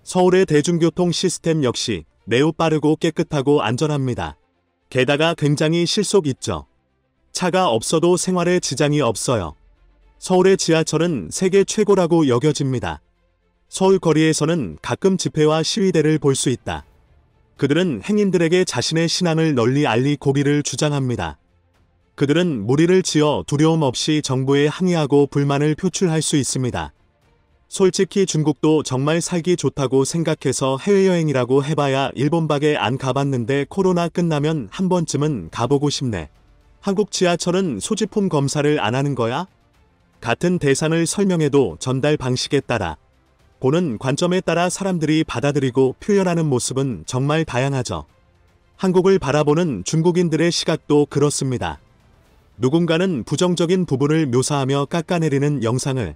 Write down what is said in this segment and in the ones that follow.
서울의 대중교통 시스템 역시 매우 빠르고 깨끗하고 안전합니다. 게다가 굉장히 실속 있죠. 차가 없어도 생활에 지장이 없어요. 서울의 지하철은 세계 최고라고 여겨집니다. 서울 거리에서는 가끔 집회와 시위대를 볼 수 있다. 그들은 행인들에게 자신의 신앙을 널리 알리 고비를 주장합니다. 그들은 무리를 지어 두려움 없이 정부에 항의하고 불만을 표출할 수 있습니다. 솔직히 중국도 정말 살기 좋다고 생각해서 해외여행이라고 해봐야 일본밖에 안 가봤는데 코로나 끝나면 한 번쯤은 가보고 싶네. 한국 지하철은 소지품 검사를 안 하는 거야? 같은 대상을 설명해도 전달 방식에 따라, 보는 관점에 따라 사람들이 받아들이고 표현하는 모습은 정말 다양하죠. 한국을 바라보는 중국인들의 시각도 그렇습니다. 누군가는 부정적인 부분을 묘사하며 깎아내리는 영상을,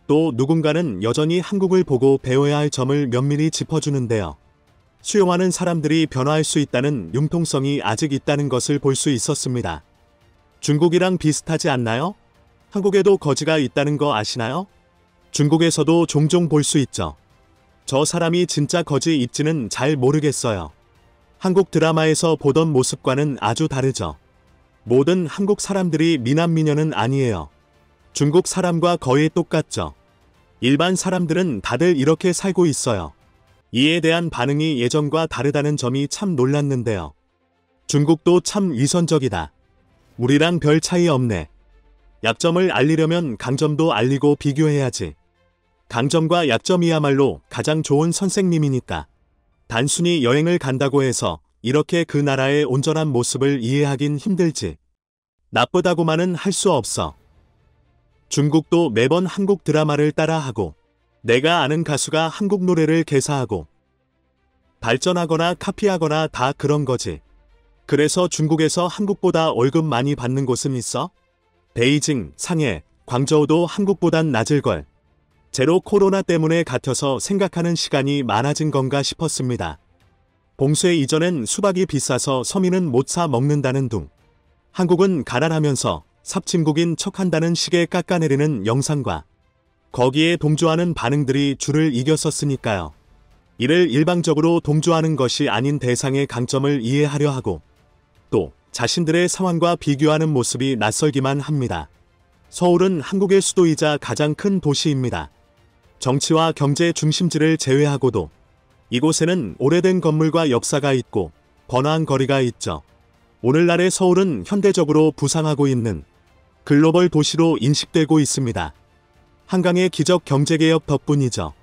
또 누군가는 여전히 한국을 보고 배워야 할 점을 면밀히 짚어주는데요. 수용하는 사람들이 변화할 수 있다는 융통성이 아직 있다는 것을 볼 수 있었습니다. 중국이랑 비슷하지 않나요? 한국에도 거지가 있다는 거 아시나요? 중국에서도 종종 볼 수 있죠. 저 사람이 진짜 거지일지는 잘 모르겠어요. 한국 드라마에서 보던 모습과는 아주 다르죠. 모든 한국 사람들이 미남미녀는 아니에요. 중국 사람과 거의 똑같죠. 일반 사람들은 다들 이렇게 살고 있어요. 이에 대한 반응이 예전과 다르다는 점이 참 놀랐는데요. 중국도 참 위선적이다. 우리랑 별 차이 없네. 약점을 알리려면 강점도 알리고 비교해야지. 강점과 약점이야말로 가장 좋은 선생님이니까. 단순히 여행을 간다고 해서 이렇게 그 나라의 온전한 모습을 이해하긴 힘들지. 나쁘다고만은 할 수 없어. 중국도 매번 한국 드라마를 따라하고, 내가 아는 가수가 한국 노래를 개사하고, 발전하거나 카피하거나 다 그런 거지. 그래서 중국에서 한국보다 월급 많이 받는 곳은 있어? 베이징, 상해, 광저우도 한국보단 낮을걸. 제로 코로나 때문에 같아서 생각하는 시간이 많아진 건가 싶었습니다. 봉쇄 이전엔 수박이 비싸서 서민은 못 사 먹는다는 둥. 한국은 가난하면서 삽친국인 척한다는 식의 깎아내리는 영상과 거기에 동조하는 반응들이 줄을 이겼었으니까요. 이를 일방적으로 동조하는 것이 아닌 대상의 강점을 이해하려 하고, 또 자신들의 상황과 비교하는 모습이 낯설기만 합니다. 서울은 한국의 수도이자 가장 큰 도시입니다. 정치와 경제 중심지를 제외하고도 이곳에는 오래된 건물과 역사가 있고 번화한 거리가 있죠. 오늘날의 서울은 현대적으로 부상하고 있는 글로벌 도시로 인식되고 있습니다. 한강의 기적 경제개혁 덕분이죠.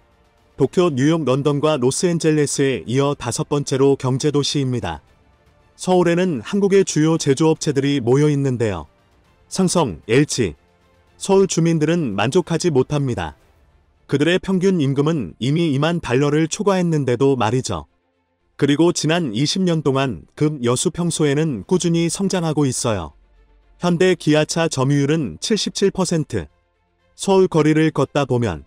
도쿄, 뉴욕, 런던과 로스앤젤레스에 이어 5번째로 경제도시입니다. 서울에는 한국의 주요 제조업체들이 모여 있는데요. 삼성, LG. 서울 주민들은 만족하지 못합니다. 그들의 평균 임금은 이미 2만 달러를 초과했는데도 말이죠. 그리고 지난 20년 동안 급 여수 평소에는 꾸준히 성장하고 있어요. 현대 기아차 점유율은 77%. 서울 거리를 걷다 보면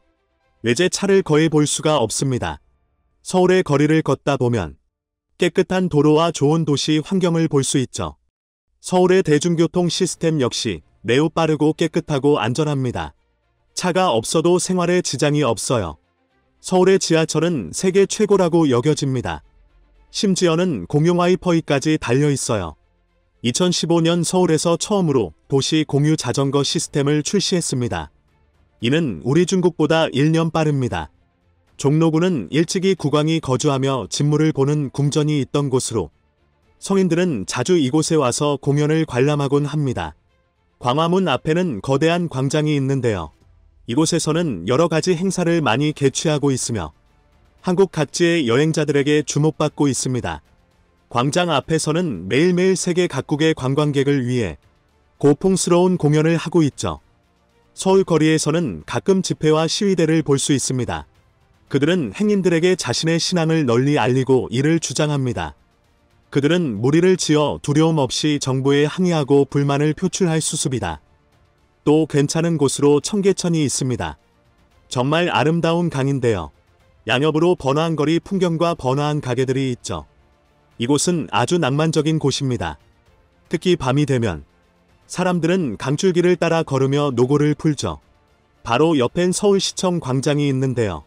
외제차를 거의 볼 수가 없습니다. 서울의 거리를 걷다 보면 깨끗한 도로와 좋은 도시 환경을 볼 수 있죠. 서울의 대중교통 시스템 역시 매우 빠르고 깨끗하고 안전합니다. 차가 없어도 생활에 지장이 없어요. 서울의 지하철은 세계 최고라고 여겨집니다. 심지어는 공용 와이파이까지 달려 있어요. 2015년 서울에서 처음으로 도시 공유 자전거 시스템을 출시했습니다. 이는 우리 중국보다 1년 빠릅니다. 종로구는 일찍이 국왕이 거주하며 진물을 보는 궁전이 있던 곳으로 성인들은 자주 이곳에 와서 공연을 관람하곤 합니다. 광화문 앞에는 거대한 광장이 있는데요. 이곳에서는 여러 가지 행사를 많이 개최하고 있으며 한국 각지의 여행자들에게 주목받고 있습니다. 광장 앞에서는 매일매일 세계 각국의 관광객을 위해 고풍스러운 공연을 하고 있죠. 서울 거리에서는 가끔 집회와 시위대를 볼 수 있습니다. 그들은 행인들에게 자신의 신앙을 널리 알리고 이를 주장합니다. 그들은 무리를 지어 두려움 없이 정부에 항의하고 불만을 표출할 수습이다. 또 괜찮은 곳으로 청계천이 있습니다. 정말 아름다운 강인데요. 양옆으로 번화한 거리 풍경과 번화한 가게들이 있죠. 이곳은 아주 낭만적인 곳입니다. 특히 밤이 되면 사람들은 강줄기를 따라 걸으며 노고를 풀죠. 바로 옆엔 서울시청 광장이 있는데요.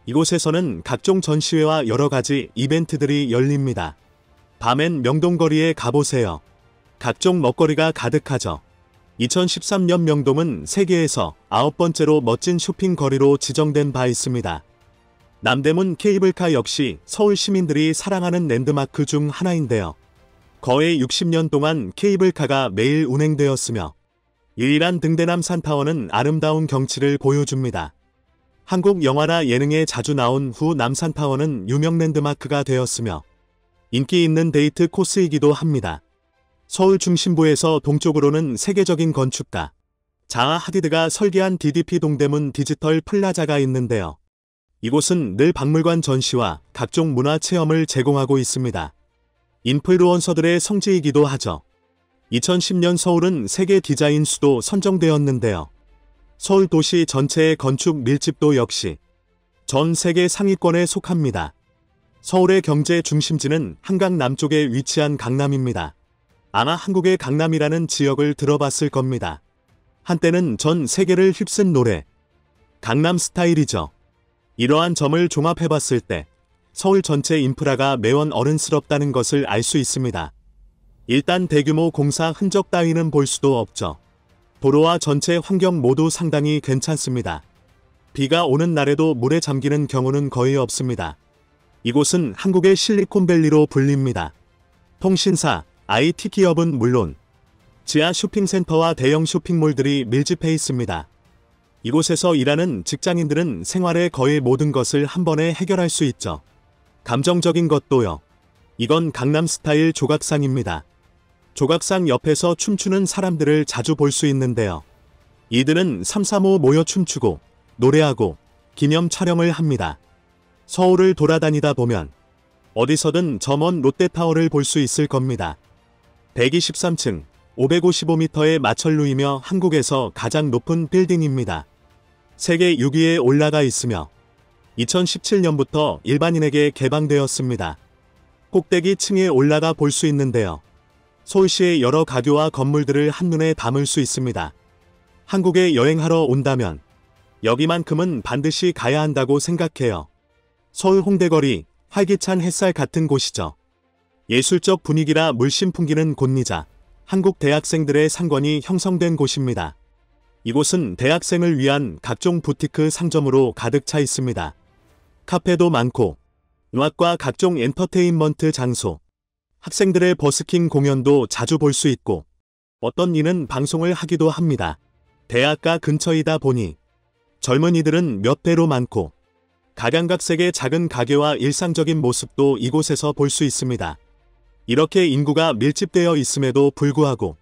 이곳에서는 각종 전시회와 여러 가지 이벤트들이 열립니다. 밤엔 명동거리에 가보세요. 각종 먹거리가 가득하죠. 2013년 명동은 세계에서 9번째로 멋진 쇼핑거리로 지정된 바 있습니다. 남대문 케이블카 역시 서울 시민들이 사랑하는 랜드마크 중 하나인데요. 거의 60년 동안 케이블카가 매일 운행되었으며 유일한 등대남 산타워는 아름다운 경치를 보여줍니다. 한국 영화나 예능에 자주 나온 후 남산타워는 유명 랜드마크가 되었으며 인기 있는 데이트 코스이기도 합니다. 서울 중심부에서 동쪽으로는 세계적인 건축가 자하 하디드가 설계한 DDP 동대문 디지털 플라자가 있는데요. 이곳은 늘 박물관 전시와 각종 문화 체험을 제공하고 있습니다. 인플루언서들의 성지이기도 하죠. 2010년 서울은 세계 디자인 수도 선정되었는데요. 서울 도시 전체의 건축 밀집도 역시 전 세계 상위권에 속합니다. 서울의 경제 중심지는 한강 남쪽에 위치한 강남입니다. 아마 한국의 강남이라는 지역을 들어봤을 겁니다. 한때는 전 세계를 휩쓴 노래 강남 스타일이죠. 이러한 점을 종합해봤을 때 서울 전체 인프라가 매원 어른스럽다는 것을 알 수 있습니다. 일단 대규모 공사 흔적 따위는 볼 수도 없죠. 도로와 전체 환경 모두 상당히 괜찮습니다. 비가 오는 날에도 물에 잠기는 경우는 거의 없습니다. 이곳은 한국의 실리콘밸리로 불립니다. 통신사, IT 기업은 물론 지하 쇼핑센터와 대형 쇼핑몰들이 밀집해 있습니다. 이곳에서 일하는 직장인들은 생활의 거의 모든 것을 한 번에 해결할 수 있죠. 감정적인 것도요. 이건 강남 스타일 조각상입니다. 조각상 옆에서 춤추는 사람들을 자주 볼 수 있는데요. 이들은 335 모여 춤추고 노래하고 기념 촬영을 합니다. 서울을 돌아다니다 보면 어디서든 저 먼 롯데타워를 볼 수 있을 겁니다. 123층, 555m의 마천루이며 한국에서 가장 높은 빌딩입니다. 세계 6위에 올라가 있으며 2017년부터 일반인에게 개방되었습니다. 꼭대기 층에 올라가 볼 수 있는데요. 서울시의 여러 가교와 건물들을 한눈에 담을 수 있습니다. 한국에 여행하러 온다면 여기만큼은 반드시 가야 한다고 생각해요. 서울 홍대거리, 활기찬 햇살 같은 곳이죠. 예술적 분위기라 물씬 풍기는 곳이자 한국 대학생들의 상권이 형성된 곳입니다. 이곳은 대학생을 위한 각종 부티크 상점으로 가득 차 있습니다. 카페도 많고 음악과 각종 엔터테인먼트 장소, 학생들의 버스킹 공연도 자주 볼 수 있고 어떤 이는 방송을 하기도 합니다. 대학가 근처이다 보니 젊은이들은 몇 배로 많고 각양각색의 작은 가게와 일상적인 모습도 이곳에서 볼 수 있습니다. 이렇게 인구가 밀집되어 있음에도 불구하고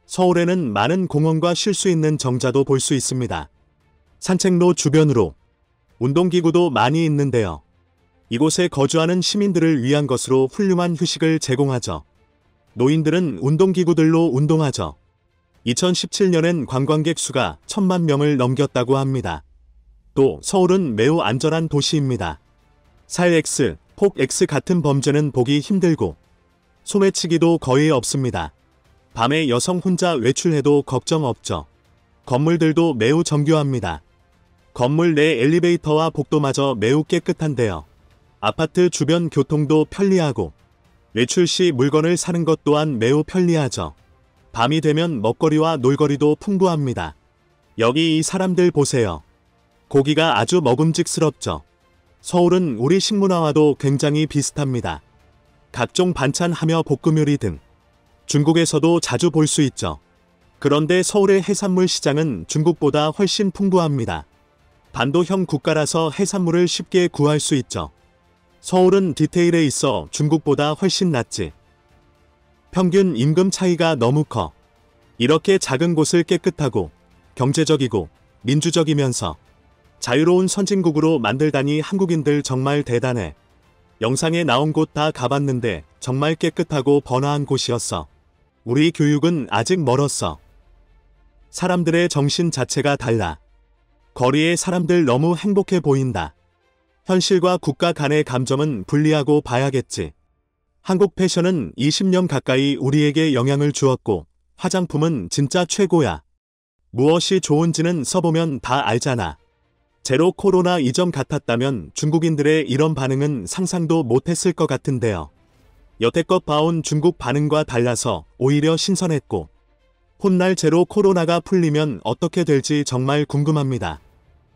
서울에는 많은 공원과 쉴 수 있는 정자도 볼 수 있습니다. 산책로 주변으로 운동기구도 많이 있는데요. 이곳에 거주하는 시민들을 위한 것으로 훌륭한 휴식을 제공하죠. 노인들은 운동기구들로 운동하죠. 2017년엔 관광객 수가 1000만 명을 넘겼다고 합니다. 또 서울은 매우 안전한 도시입니다. 살X, 폭X 같은 범죄는 보기 힘들고 소매치기도 거의 없습니다. 밤에 여성 혼자 외출해도 걱정 없죠. 건물들도 매우 정교합니다. 건물 내 엘리베이터와 복도마저 매우 깨끗한데요. 아파트 주변 교통도 편리하고 외출 시 물건을 사는 것 또한 매우 편리하죠. 밤이 되면 먹거리와 놀거리도 풍부합니다. 여기 이 사람들 보세요. 고기가 아주 먹음직스럽죠. 서울은 우리 식문화와도 굉장히 비슷합니다. 각종 반찬하며 볶음 요리 등 중국에서도 자주 볼 수 있죠. 그런데 서울의 해산물 시장은 중국보다 훨씬 풍부합니다. 반도형 국가라서 해산물을 쉽게 구할 수 있죠. 서울은 디테일에 있어 중국보다 훨씬 낫지. 평균 임금 차이가 너무 커. 이렇게 작은 곳을 깨끗하고 경제적이고 민주적이면서 자유로운 선진국으로 만들다니 한국인들 정말 대단해. 영상에 나온 곳 다 가봤는데 정말 깨끗하고 번화한 곳이었어. 우리 교육은 아직 멀었어. 사람들의 정신 자체가 달라. 거리의 사람들 너무 행복해 보인다. 현실과 국가 간의 감정은 분리하고 봐야겠지. 한국 패션은 20년 가까이 우리에게 영향을 주었고 화장품은 진짜 최고야. 무엇이 좋은지는 써보면 다 알잖아. 제로 코로나 이전 같았다면 중국인들의 이런 반응은 상상도 못했을 것 같은데요. 여태껏 봐온 중국 반응과 달라서 오히려 신선했고, 훗날 제로 코로나가 풀리면 어떻게 될지 정말 궁금합니다.